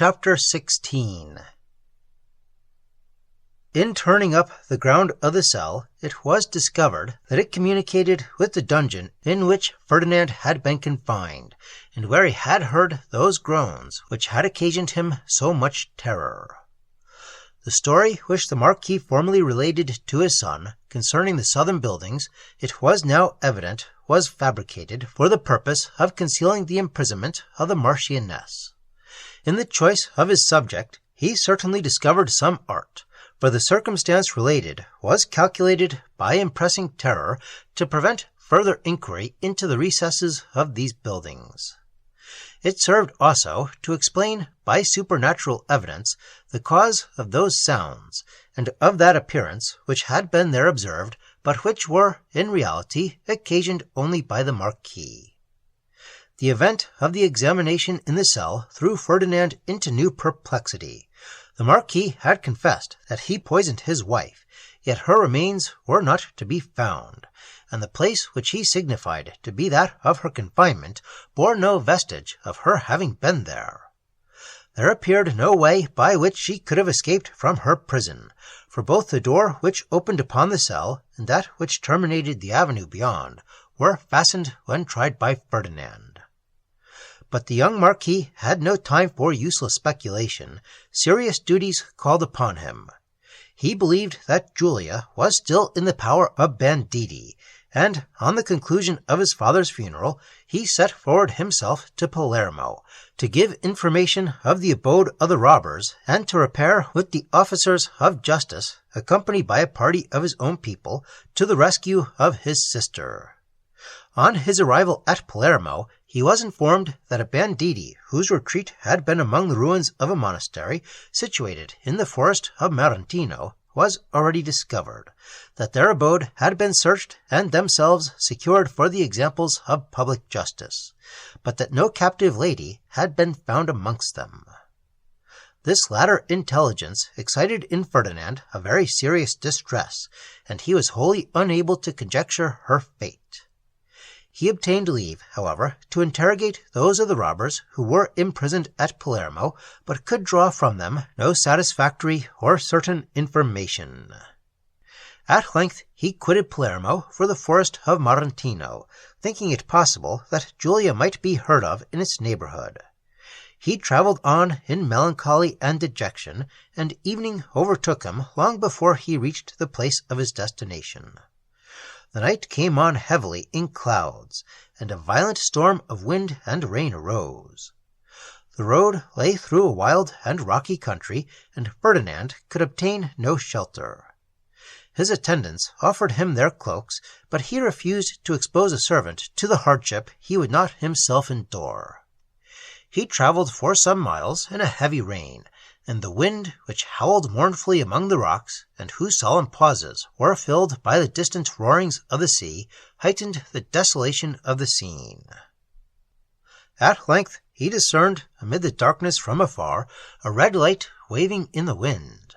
Chapter 16. In turning up the ground of the cell, it was discovered that it communicated with the dungeon in which Ferdinand had been confined, and where he had heard those groans which had occasioned him so much terror. The story which the Marquis formerly related to his son concerning the southern buildings, it was now evident, was fabricated for the purpose of concealing the imprisonment of the Marchioness. In the choice of his subject, he certainly discovered some art, for the circumstance related was calculated by impressing terror to prevent further inquiry into the recesses of these buildings. It served also to explain by supernatural evidence the cause of those sounds and of that appearance which had been there observed, but which were in reality occasioned only by the Marquis. The event of the examination in the cell threw Ferdinand into new perplexity. The Marquis had confessed that he poisoned his wife, yet her remains were not to be found, and the place which he signified to be that of her confinement bore no vestige of her having been there. There appeared no way by which she could have escaped from her prison, for both the door which opened upon the cell and that which terminated the avenue beyond were fastened when tried by Ferdinand. But the young Marquis had no time for useless speculation. Serious duties called upon him. He believed that Julia was still in the power of banditti, and on the conclusion of his father's funeral, he set forward himself to Palermo, to give information of the abode of the robbers, and to repair with the officers of justice, accompanied by a party of his own people, to the rescue of his sister. On his arrival at Palermo, he was informed that a banditti whose retreat had been among the ruins of a monastery situated in the forest of Marantino was already discovered, that their abode had been searched and themselves secured for the examples of public justice, but that no captive lady had been found amongst them. This latter intelligence excited in Ferdinand a very serious distress, and he was wholly unable to conjecture her fate. He obtained leave, however, to interrogate those of the robbers who were imprisoned at Palermo, but could draw from them no satisfactory or certain information. At length he quitted Palermo for the forest of Marantino, thinking it possible that Julia might be heard of in its neighborhood. He traveled on in melancholy and dejection, and evening overtook him long before he reached the place of his destination. The night came on heavily in clouds, and a violent storm of wind and rain arose. The road lay through a wild and rocky country, and Ferdinand could obtain no shelter. His attendants offered him their cloaks, but he refused to expose a servant to the hardship he would not himself endure. He traveled for some miles in a heavy rain, and the wind, which howled mournfully among the rocks, and whose solemn pauses were filled by the distant roarings of the sea, heightened the desolation of the scene. At length he discerned, amid the darkness from afar, a red light waving in the wind.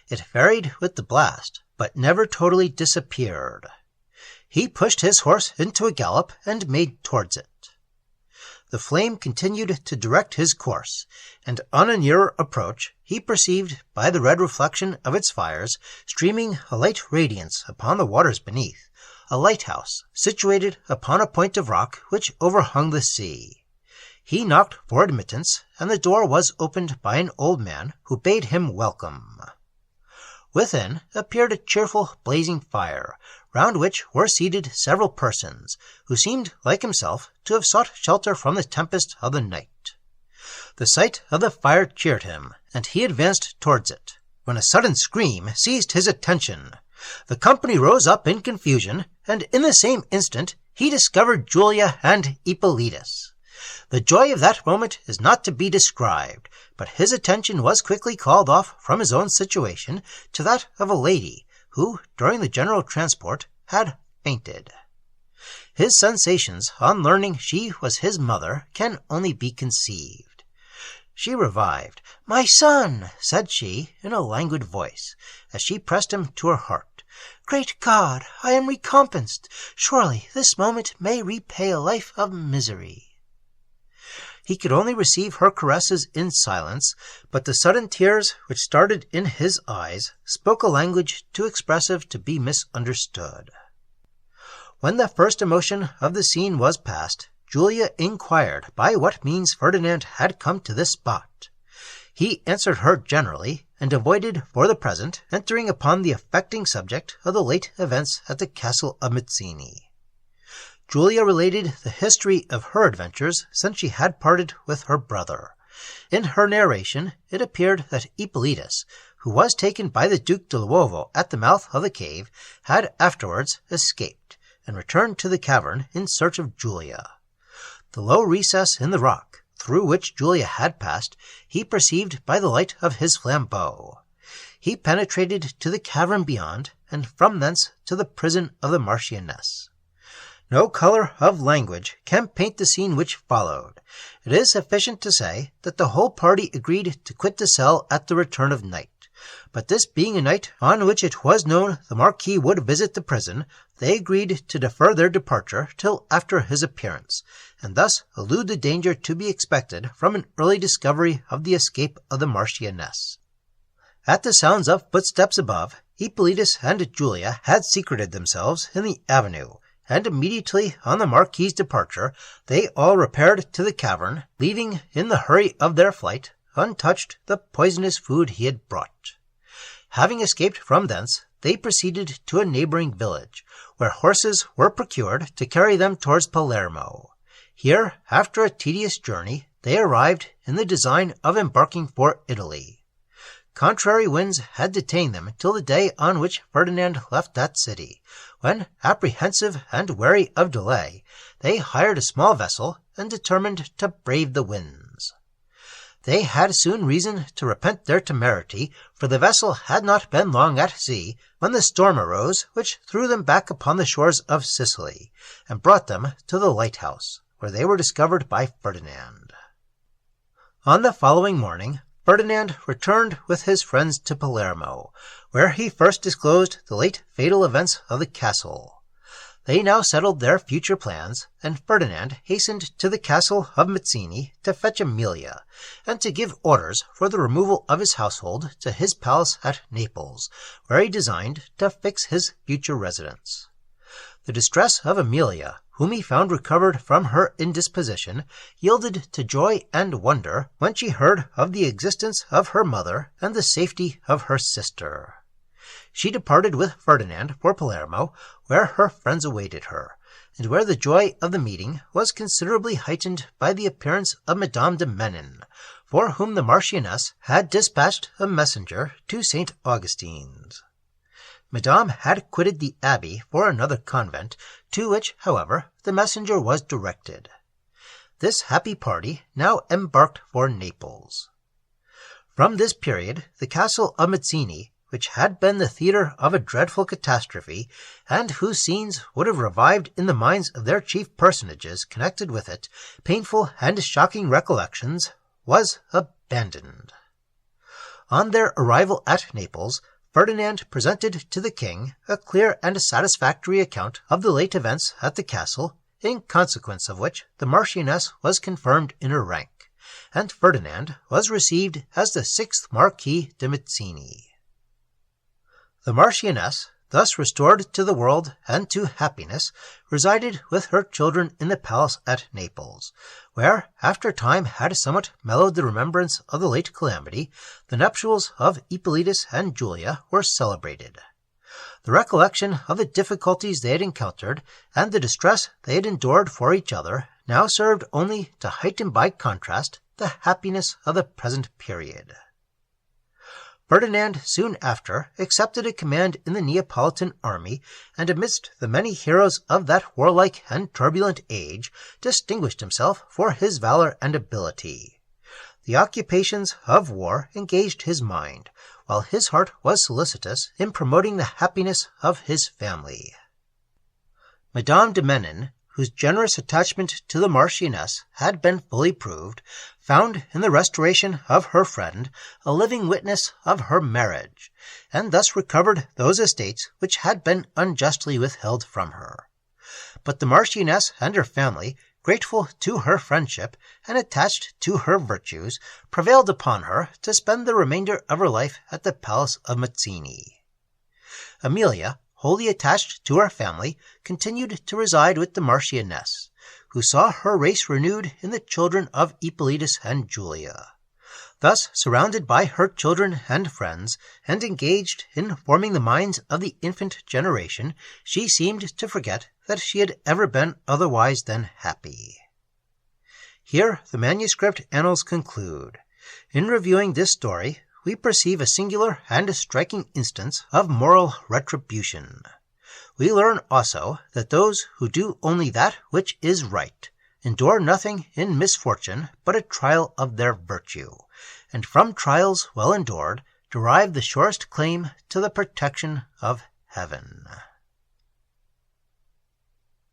It varied with the blast, but never totally disappeared. He pushed his horse into a gallop and made towards it. The flame continued to direct his course, and on a nearer approach he perceived by the red reflection of its fires, streaming a light radiance upon the waters beneath, a lighthouse situated upon a point of rock which overhung the sea. He knocked for admittance, and the door was opened by an old man who bade him welcome. Within appeared a cheerful blazing fire, round which were seated several persons, who seemed, like himself, to have sought shelter from the tempest of the night. The sight of the fire cheered him, and he advanced towards it, when a sudden scream seized his attention. The company rose up in confusion, and in the same instant he discovered Julia and Ippolitus. The joy of that moment is not to be described, but his attention was quickly called off from his own situation to that of a lady who, during the general transport, had fainted. His sensations on learning she was his mother can only be conceived. She revived. "My son," said she, in a languid voice, as she pressed him to her heart. "Great God, I am recompensed. Surely this moment may repay a life of misery." He could only receive her caresses in silence, but the sudden tears which started in his eyes spoke a language too expressive to be misunderstood. When the first emotion of the scene was past, Julia inquired by what means Ferdinand had come to this spot. He answered her generally, and avoided for the present entering upon the affecting subject of the late events at the castle of Mazzini. Julia related the history of her adventures since she had parted with her brother. In her narration it appeared that Ippolitus, who was taken by the Duke de Luovo at the mouth of the cave, had afterwards escaped, and returned to the cavern in search of Julia. The low recess in the rock, through which Julia had passed, he perceived by the light of his flambeau. He penetrated to the cavern beyond, and from thence to the prison of the Marchioness. No colour of language can paint the scene which followed. It is sufficient to say that the whole party agreed to quit the cell at the return of night. But this being a night on which it was known the Marquis would visit the prison, they agreed to defer their departure till after his appearance, and thus elude the danger to be expected from an early discovery of the escape of the Marchioness. At the sounds of footsteps above, Ippolitus and Julia had secreted themselves in the avenue, and immediately on the Marquis's departure they all repaired to the cavern, leaving in the hurry of their flight untouched the poisonous food he had brought. Having escaped from thence, they proceeded to a neighbouring village, where horses were procured to carry them towards Palermo. Here, after a tedious journey, they arrived in the design of embarking for Italy. Contrary winds had detained them till the day on which Ferdinand left that city, when, apprehensive and wary of delay, they hired a small vessel and determined to brave the winds. They had soon reason to repent their temerity, for the vessel had not been long at sea when the storm arose which threw them back upon the shores of Sicily, and brought them to the lighthouse, where they were discovered by Ferdinand. On the following morning, Ferdinand returned with his friends to Palermo, where he first disclosed the late fatal events of the castle. They now settled their future plans, and Ferdinand hastened to the castle of Mazzini to fetch Amelia, and to give orders for the removal of his household to his palace at Naples, where he designed to fix his future residence. The distress of Amelia, whom he found recovered from her indisposition, yielded to joy and wonder when she heard of the existence of her mother and the safety of her sister. She departed with Ferdinand for Palermo, where her friends awaited her, and where the joy of the meeting was considerably heightened by the appearance of Madame de Menin, for whom the Marchioness had dispatched a messenger to St. Augustine's. Madame had quitted the abbey for another convent, to which, however, the messenger was directed. This happy party now embarked for Naples. From this period, the castle of Mazzini, which had been the theatre of a dreadful catastrophe, and whose scenes would have revived in the minds of their chief personages connected with it painful and shocking recollections, was abandoned. On their arrival at Naples, Ferdinand presented to the king a clear and satisfactory account of the late events at the castle, in consequence of which the Marchioness was confirmed in her rank, and Ferdinand was received as the 6th Marquis de Mazzini. The Marchioness, thus restored to the world and to happiness, resided with her children in the palace at Naples, where, after time had somewhat mellowed the remembrance of the late calamity, the nuptials of Ippolitus and Julia were celebrated. The recollection of the difficulties they had encountered, and the distress they had endured for each other, now served only to heighten by contrast the happiness of the present period. Ferdinand soon after accepted a command in the Neapolitan army, and amidst the many heroes of that warlike and turbulent age, distinguished himself for his valor and ability. The occupations of war engaged his mind, while his heart was solicitous in promoting the happiness of his family. Madame de Menin, whose generous attachment to the Marchioness had been fully proved, found in the restoration of her friend a living witness of her marriage, and thus recovered those estates which had been unjustly withheld from her. But the Marchioness and her family grateful to her friendship and attached to her virtues, prevailed upon her to spend the remainder of her life at the Palace of Mazzini. Amelia, wholly attached to her family, continued to reside with the Marchioness, who saw her race renewed in the children of Ippolitus and Julia. Thus, surrounded by her children and friends, and engaged in forming the minds of the infant generation, she seemed to forget that she had ever been otherwise than happy. Here the manuscript annals conclude. In reviewing this story, we perceive a singular and striking instance of moral retribution. We learn also that those who do only that which is right endure nothing in misfortune but a trial of their virtue, and from trials well endured derive the surest claim to the protection of heaven.